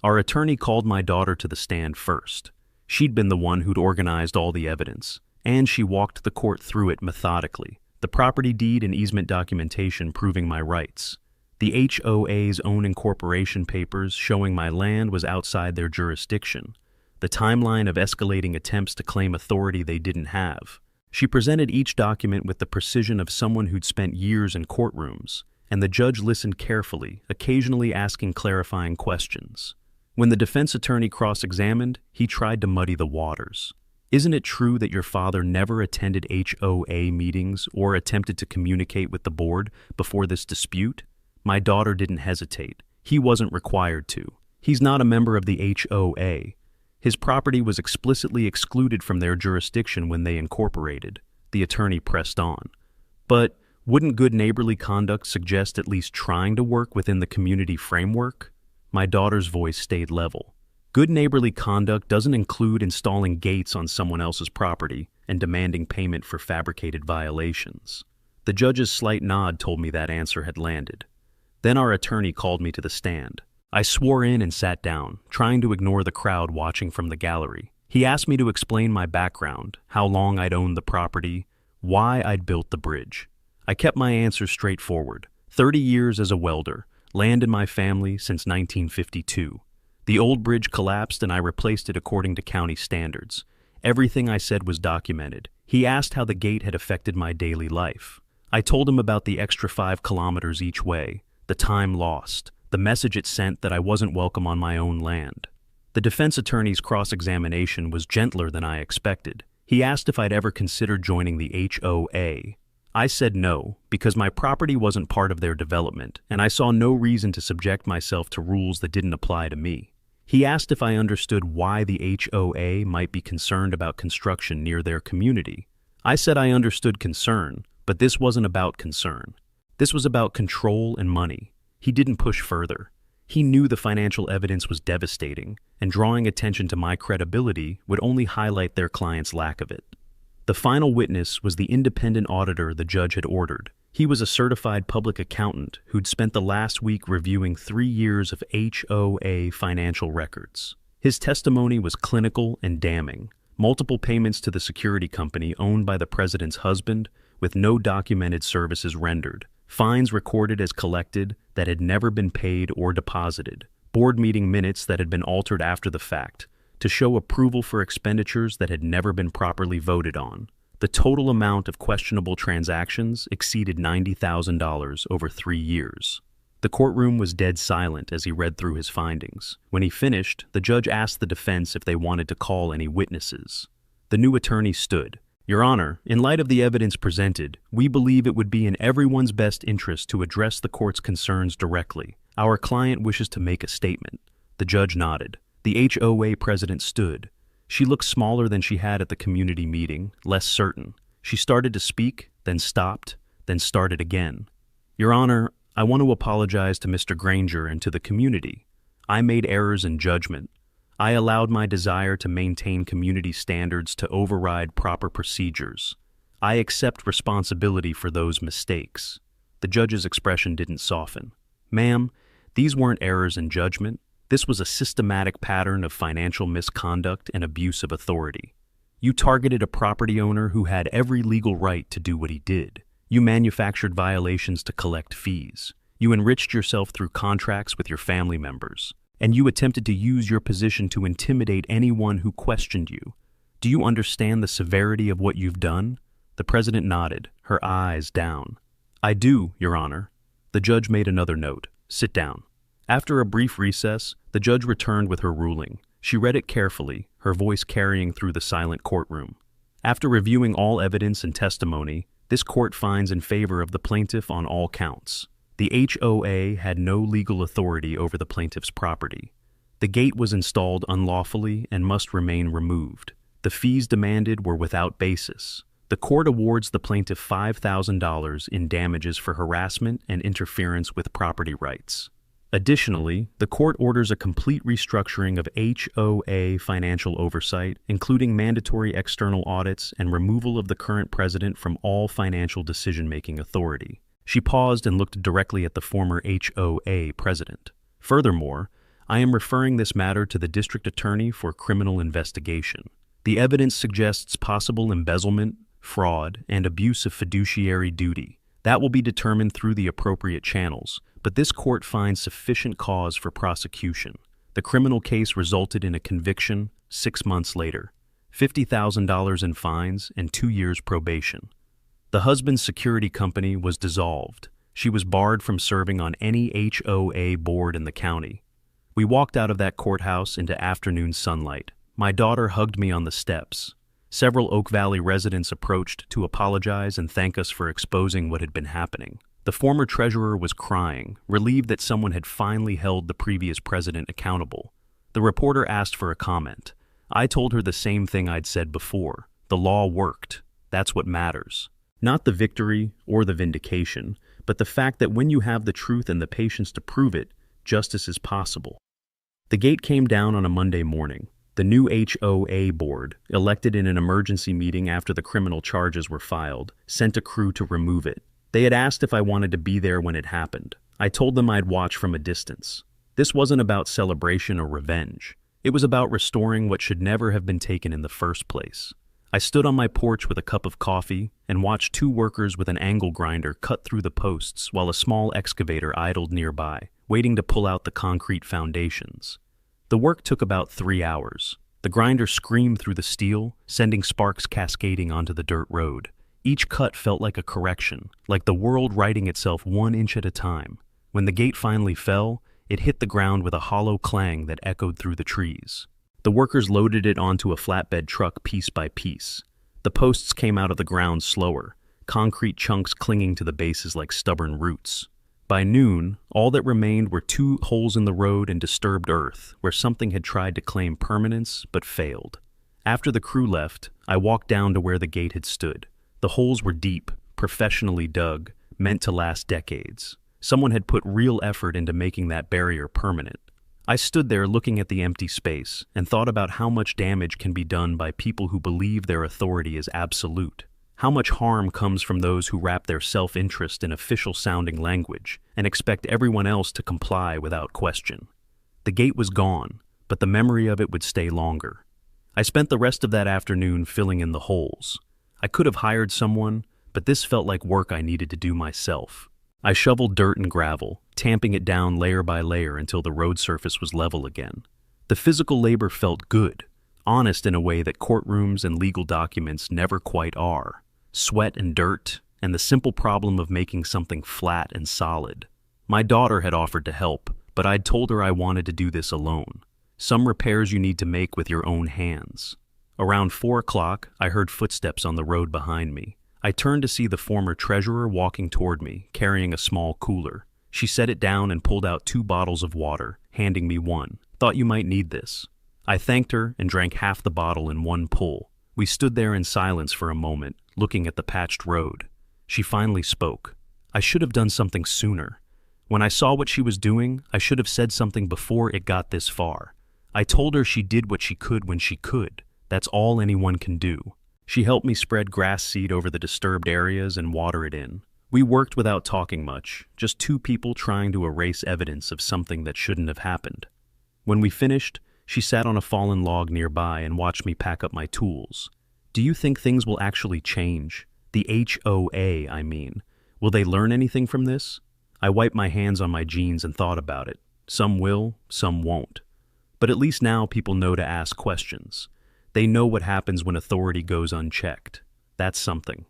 Our attorney called my daughter to the stand first. She'd been the one who'd organized all the evidence, and she walked the court through it methodically, the property deed and easement documentation proving my rights, the HOA's own incorporation papers showing my land was outside their jurisdiction, the timeline of escalating attempts to claim authority they didn't have. She presented each document with the precision of someone who'd spent years in courtrooms, and the judge listened carefully, occasionally asking clarifying questions. When the defense attorney cross-examined, he tried to muddy the waters. "Isn't it true that your father never attended HOA meetings or attempted to communicate with the board before this dispute?" My daughter didn't hesitate. "He wasn't required to. He's not a member of the HOA. His property was explicitly excluded from their jurisdiction when they incorporated." The attorney pressed on. "But wouldn't good neighborly conduct suggest at least trying to work within the community framework?" My daughter's voice stayed level. "Good neighborly conduct doesn't include installing gates on someone else's property and demanding payment for fabricated violations." The judge's slight nod told me that answer had landed. Then our attorney called me to the stand. I swore in and sat down, trying to ignore the crowd watching from the gallery. He asked me to explain my background, how long I'd owned the property, why I'd built the bridge. I kept my answers straightforward. 30 years as a welder, land in my family since 1952. The old bridge collapsed and I replaced it according to county standards. Everything I said was documented. He asked how the gate had affected my daily life. I told him about the extra 5 kilometers each way, the time lost, the message it sent that I wasn't welcome on my own land. The defense attorney's cross-examination was gentler than I expected. He asked if I'd ever considered joining the HOA. I said no, because my property wasn't part of their development, and I saw no reason to subject myself to rules that didn't apply to me. He asked if I understood why the HOA might be concerned about construction near their community. I said I understood concern, but this wasn't about concern. This was about control and money. He didn't push further. He knew the financial evidence was devastating, and drawing attention to my credibility would only highlight their client's lack of it. The final witness was the independent auditor the judge had ordered. He was a certified public accountant who'd spent the last week reviewing 3 years of HOA financial records. His testimony was clinical and damning. Multiple payments to the security company owned by the president's husband, with no documented services rendered. Fines recorded as collected that had never been paid or deposited. Board meeting minutes that had been altered after the fact to show approval for expenditures that had never been properly voted on. The total amount of questionable transactions exceeded $90,000 over 3 years. The courtroom was dead silent as he read through his findings. When he finished, the judge asked the defense if they wanted to call any witnesses. The new attorney stood. Your Honor, in light of the evidence presented, we believe it would be in everyone's best interest to address the court's concerns directly. Our client wishes to make a statement. The judge nodded. The HOA president stood. She looked smaller than she had at the community meeting, less certain. She started to speak, then stopped, then started again. Your Honor, I want to apologize to Mr. Granger and to the community. I made errors in judgment. I allowed my desire to maintain community standards to override proper procedures. I accept responsibility for those mistakes. The judge's expression didn't soften. Ma'am, these weren't errors in judgment. This was a systematic pattern of financial misconduct and abuse of authority. You targeted a property owner who had every legal right to do what he did. You manufactured violations to collect fees. You enriched yourself through contracts with your family members. And you attempted to use your position to intimidate anyone who questioned you. Do you understand the severity of what you've done? The president nodded, her eyes down. I do, Your Honor. The judge made another note. Sit down. After a brief recess, the judge returned with her ruling. She read it carefully, her voice carrying through the silent courtroom. After reviewing all evidence and testimony, this court finds in favor of the plaintiff on all counts. The HOA had no legal authority over the plaintiff's property. The gate was installed unlawfully and must remain removed. The fees demanded were without basis. The court awards the plaintiff $5,000 in damages for harassment and interference with property rights. Additionally, the court orders a complete restructuring of HOA financial oversight, including mandatory external audits and removal of the current president from all financial decision-making authority. She paused and looked directly at the former HOA president. Furthermore, I am referring this matter to the district attorney for criminal investigation. The evidence suggests possible embezzlement, fraud, and abuse of fiduciary duty. That will be determined through the appropriate channels, but this court finds sufficient cause for prosecution. The criminal case resulted in a conviction 6 months later, $50,000 in fines, and 2 years probation. The husband's security company was dissolved. She was barred from serving on any HOA board in the county. We walked out of that courthouse into afternoon sunlight. My daughter hugged me on the steps. Several Oak Valley residents approached to apologize and thank us for exposing what had been happening. The former treasurer was crying, relieved that someone had finally held the previous president accountable. The reporter asked for a comment. I told her the same thing I'd said before. The law worked. That's what matters. Not the victory or the vindication, but the fact that when you have the truth and the patience to prove it, justice is possible. The gate came down on a Monday morning. The new HOA board, elected in an emergency meeting after the criminal charges were filed, sent a crew to remove it. They had asked if I wanted to be there when it happened. I told them I'd watch from a distance. This wasn't about celebration or revenge. It was about restoring what should never have been taken in the first place. I stood on my porch with a cup of coffee and watched 2 workers with an angle grinder cut through the posts while a small excavator idled nearby, waiting to pull out the concrete foundations. The work took about 3 hours. The grinder screamed through the steel, sending sparks cascading onto the dirt road. Each cut felt like a correction, like the world righting itself 1 inch at a time. When the gate finally fell, it hit the ground with a hollow clang that echoed through the trees. The workers loaded it onto a flatbed truck piece by piece. The posts came out of the ground slower, concrete chunks clinging to the bases like stubborn roots. By noon, all that remained were 2 holes in the road and disturbed earth, where something had tried to claim permanence but failed. After the crew left, I walked down to where the gate had stood. The holes were deep, professionally dug, meant to last decades. Someone had put real effort into making that barrier permanent. I stood there looking at the empty space and thought about how much damage can be done by people who believe their authority is absolute. How much harm comes from those who wrap their self-interest in official-sounding language and expect everyone else to comply without question. The gate was gone, but the memory of it would stay longer. I spent the rest of that afternoon filling in the holes. I could have hired someone, but this felt like work I needed to do myself. I shoveled dirt and gravel, tamping it down layer by layer until the road surface was level again. The physical labor felt good, honest in a way that courtrooms and legal documents never quite are. Sweat and dirt, and the simple problem of making something flat and solid. My daughter had offered to help, but I'd told her I wanted to do this alone. Some repairs you need to make with your own hands. Around 4 o'clock, I heard footsteps on the road behind me. I turned to see the former treasurer walking toward me, carrying a small cooler. She set it down and pulled out 2 bottles of water, handing me one. "Thought you might need this." I thanked her and drank half the bottle in one pull. We stood there in silence for a moment, looking at the patched road. She finally spoke. "I should have done something sooner. When I saw what she was doing, I should have said something before it got this far. I told her she did what she could when she could. That's all anyone can do." She helped me spread grass seed over the disturbed areas and water it in. We worked without talking much, just 2 people trying to erase evidence of something that shouldn't have happened. When we finished, she sat on a fallen log nearby and watched me pack up my tools. "Do you think things will actually change? The HOA, I mean. Will they learn anything from this?" I wiped my hands on my jeans and thought about it. Some will, some won't. But at least now people know to ask questions. They know what happens when authority goes unchecked. That's something.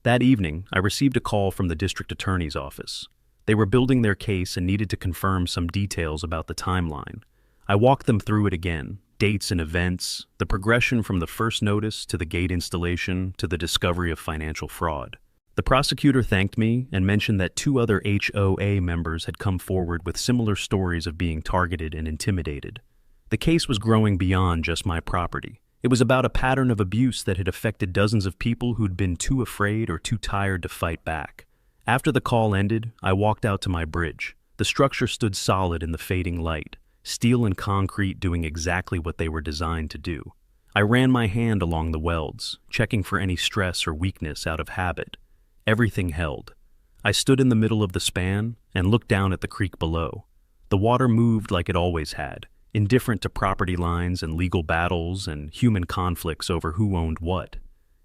That evening, I received a call from the district attorney's office. They were building their case and needed to confirm some details about the timeline. I walked them through it again, dates and events, the progression from the first notice to the gate installation to the discovery of financial fraud. The prosecutor thanked me and mentioned that 2 other HOA members had come forward with similar stories of being targeted and intimidated. The case was growing beyond just my property. It was about a pattern of abuse that had affected dozens of people who'd been too afraid or too tired to fight back. After the call ended, I walked out to my bridge. The structure stood solid in the fading light, steel and concrete doing exactly what they were designed to do. I ran my hand along the welds, checking for any stress or weakness out of habit. Everything held. I stood in the middle of the span and looked down at the creek below. The water moved like it always had, indifferent to property lines and legal battles and human conflicts over who owned what.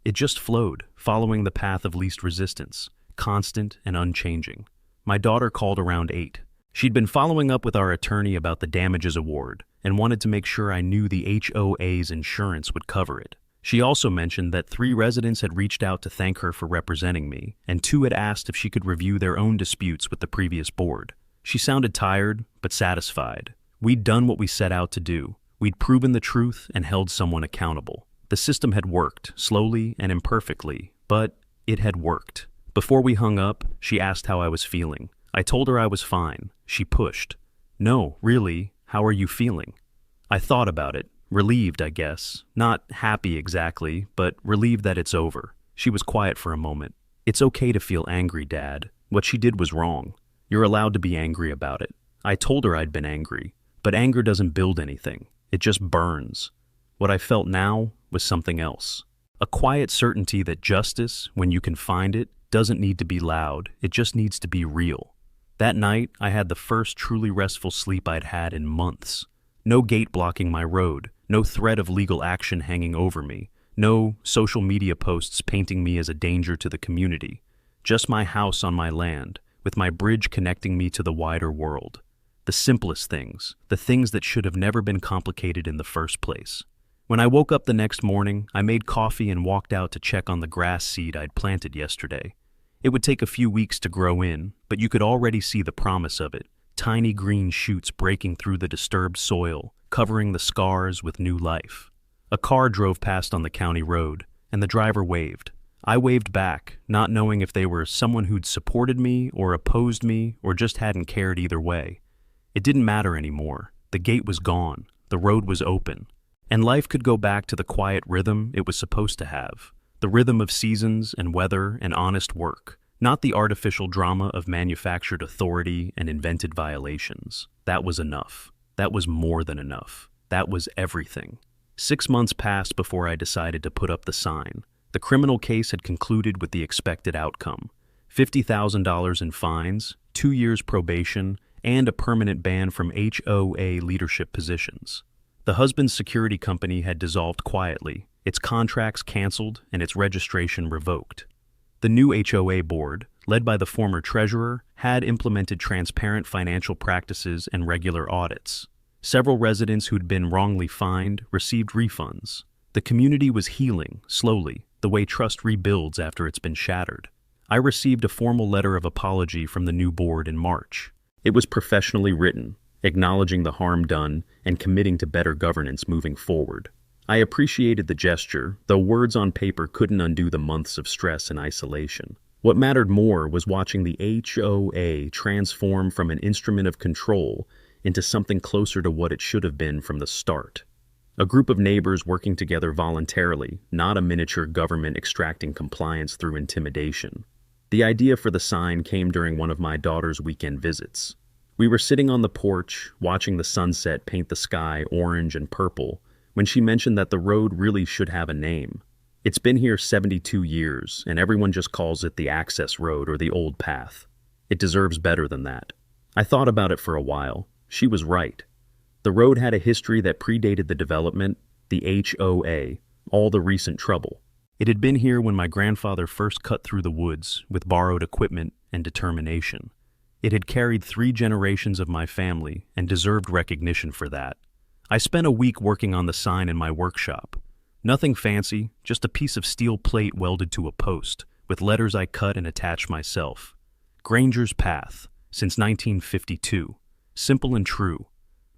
It just flowed, following the path of least resistance, constant and unchanging. My daughter called around 8. She'd been following up with our attorney about the damages award and wanted to make sure I knew the HOA's insurance would cover it. She also mentioned that 3 residents had reached out to thank her for representing me, and 2 had asked if she could review their own disputes with the previous board. She sounded tired, but satisfied. We'd done what we set out to do. We'd proven the truth and held someone accountable. The system had worked, slowly and imperfectly, but it had worked. Before we hung up, she asked how I was feeling. I told her I was fine. She pushed. "No, really, how are you feeling?" I thought about it. Relieved, I guess. Not happy exactly, but relieved that it's over. She was quiet for a moment. "It's okay to feel angry, Dad. What she did was wrong. You're allowed to be angry about it." I told her I'd been angry. But anger doesn't build anything. It just burns. What I felt now was something else. A quiet certainty that justice, when you can find it, doesn't need to be loud. It just needs to be real. That night, I had the first truly restful sleep I'd had in months. No gate blocking my road, no threat of legal action hanging over me, no social media posts painting me as a danger to the community. Just my house on my land, with my bridge connecting me to the wider world. The simplest things, the things that should have never been complicated in the first place. When I woke up the next morning, I made coffee and walked out to check on the grass seed I'd planted yesterday. It would take a few weeks to grow in, but you could already see the promise of it. Tiny green shoots breaking through the disturbed soil, covering the scars with new life. A car drove past on the county road, and the driver waved. I waved back, not knowing if they were someone who'd supported me or opposed me or just hadn't cared either way. It didn't matter anymore. The gate was gone, the road was open, and life could go back to the quiet rhythm it was supposed to have. The rhythm of seasons and weather and honest work, not the artificial drama of manufactured authority and invented violations. That was enough. That was more than enough. That was everything. 6 months passed before I decided to put up the sign. The criminal case had concluded with the expected outcome: $50,000 in fines, 2 years probation, and a permanent ban from HOA leadership positions. The husband's security company had dissolved quietly, its contracts canceled, and its registration revoked. The new HOA board, led by the former treasurer, had implemented transparent financial practices and regular audits. Several residents who'd been wrongly fined received refunds. The community was healing, slowly, the way trust rebuilds after it's been shattered. I received a formal letter of apology from the new board in March. It was professionally written, acknowledging the harm done and committing to better governance moving forward. I appreciated the gesture, though words on paper couldn't undo the months of stress and isolation. What mattered more was watching the HOA transform from an instrument of control into something closer to what it should have been from the start. A group of neighbors working together voluntarily, not a miniature government extracting compliance through intimidation. The idea for the sign came during one of my daughter's weekend visits. We were sitting on the porch, watching the sunset paint the sky orange and purple, when she mentioned that the road really should have a name. It's been here 72 years, and everyone just calls it the access road or the old path. It deserves better than that. I thought about it for a while. She was right. The road had a history that predated the development, the HOA, all the recent trouble. It had been here when my grandfather first cut through the woods with borrowed equipment and determination. It had carried 3 generations of my family and deserved recognition for that. I spent a week working on the sign in my workshop. Nothing fancy, just a piece of steel plate welded to a post, with letters I cut and attached myself. Granger's Path, since 1952. Simple and true.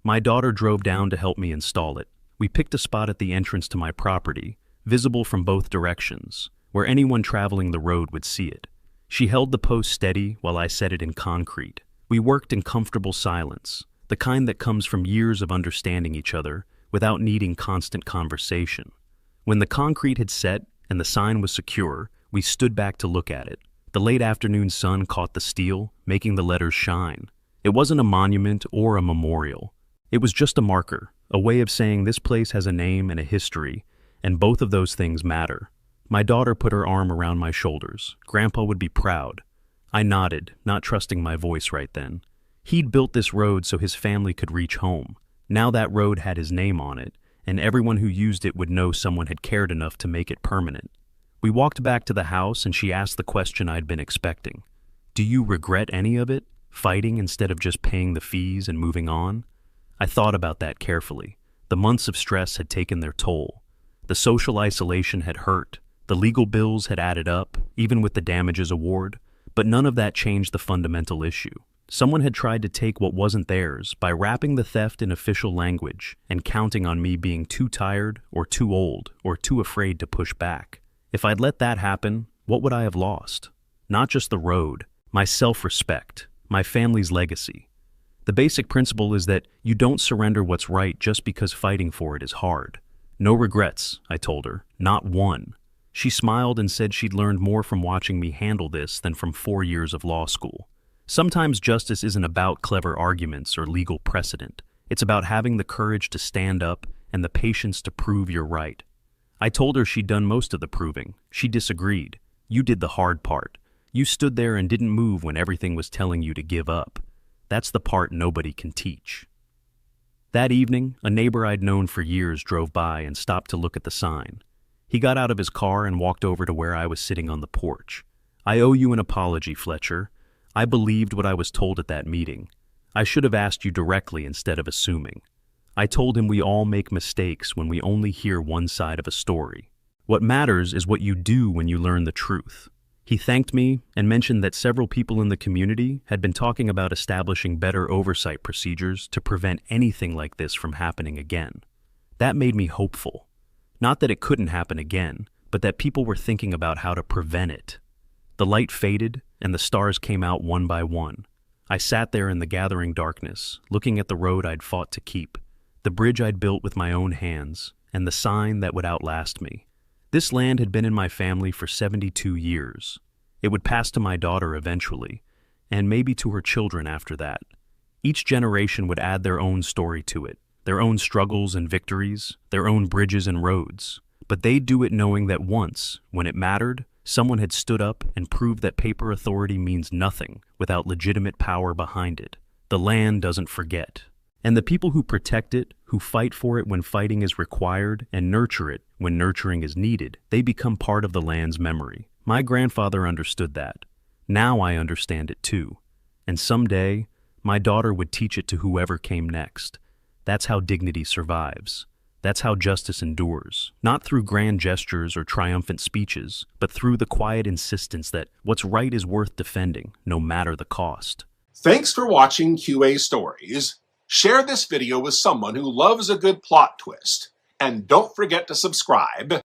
My daughter drove down to help me install it. We picked a spot at the entrance to my property, visible from both directions, where anyone traveling the road would see it. She held the post steady while I set it in concrete. We worked in comfortable silence, the kind that comes from years of understanding each other without needing constant conversation. When the concrete had set and the sign was secure, we stood back to look at it. The late afternoon sun caught the steel, making the letters shine. It wasn't a monument or a memorial. It was just a marker, a way of saying this place has a name and a history, and both of those things matter. My daughter put her arm around my shoulders. Grandpa would be proud. I nodded, not trusting my voice right then. He'd built this road so his family could reach home. Now that road had his name on it, and everyone who used it would know someone had cared enough to make it permanent. We walked back to the house and she asked the question I'd been expecting. Do you regret any of it? Fighting instead of just paying the fees and moving on? I thought about that carefully. The months of stress had taken their toll. The social isolation had hurt. The legal bills had added up, even with the damages award, but none of that changed the fundamental issue. Someone had tried to take what wasn't theirs by wrapping the theft in official language and counting on me being too tired or too old or too afraid to push back. If I'd let that happen, what would I have lost? Not just the road, my self-respect, my family's legacy. The basic principle is that you don't surrender what's right just because fighting for it is hard. No regrets, I told her, not one. She smiled and said she'd learned more from watching me handle this than from 4 years of law school. Sometimes justice isn't about clever arguments or legal precedent. It's about having the courage to stand up and the patience to prove you're right. I told her she'd done most of the proving. She disagreed. You did the hard part. You stood there and didn't move when everything was telling you to give up. That's the part nobody can teach. That evening, a neighbor I'd known for years drove by and stopped to look at the sign. He got out of his car and walked over to where I was sitting on the porch. I owe you an apology, Fletcher. I believed what I was told at that meeting. I should have asked you directly instead of assuming. I told him we all make mistakes when we only hear one side of a story. What matters is what you do when you learn the truth. He thanked me and mentioned that several people in the community had been talking about establishing better oversight procedures to prevent anything like this from happening again. That made me hopeful. Not that it couldn't happen again, but that people were thinking about how to prevent it. The light faded and the stars came out one by one. I sat there in the gathering darkness, looking at the road I'd fought to keep, the bridge I'd built with my own hands, and the sign that would outlast me. This land had been in my family for 72 years. It would pass to my daughter eventually, and maybe to her children after that. Each generation would add their own story to it, their own struggles and victories, their own bridges and roads. But they'd do it knowing that once, when it mattered, someone had stood up and proved that paper authority means nothing without legitimate power behind it. The land doesn't forget. And the people who protect it, who fight for it when fighting is required, and nurture it when nurturing is needed, they become part of the land's memory. My grandfather understood that. Now I understand it too. And someday, my daughter would teach it to whoever came next. That's how dignity survives. That's how justice endures, not through grand gestures or triumphant speeches, but through the quiet insistence that what's right is worth defending, no matter the cost. Thanks for watching QA Stories. Share this video with someone who loves a good plot twist. And don't forget to subscribe.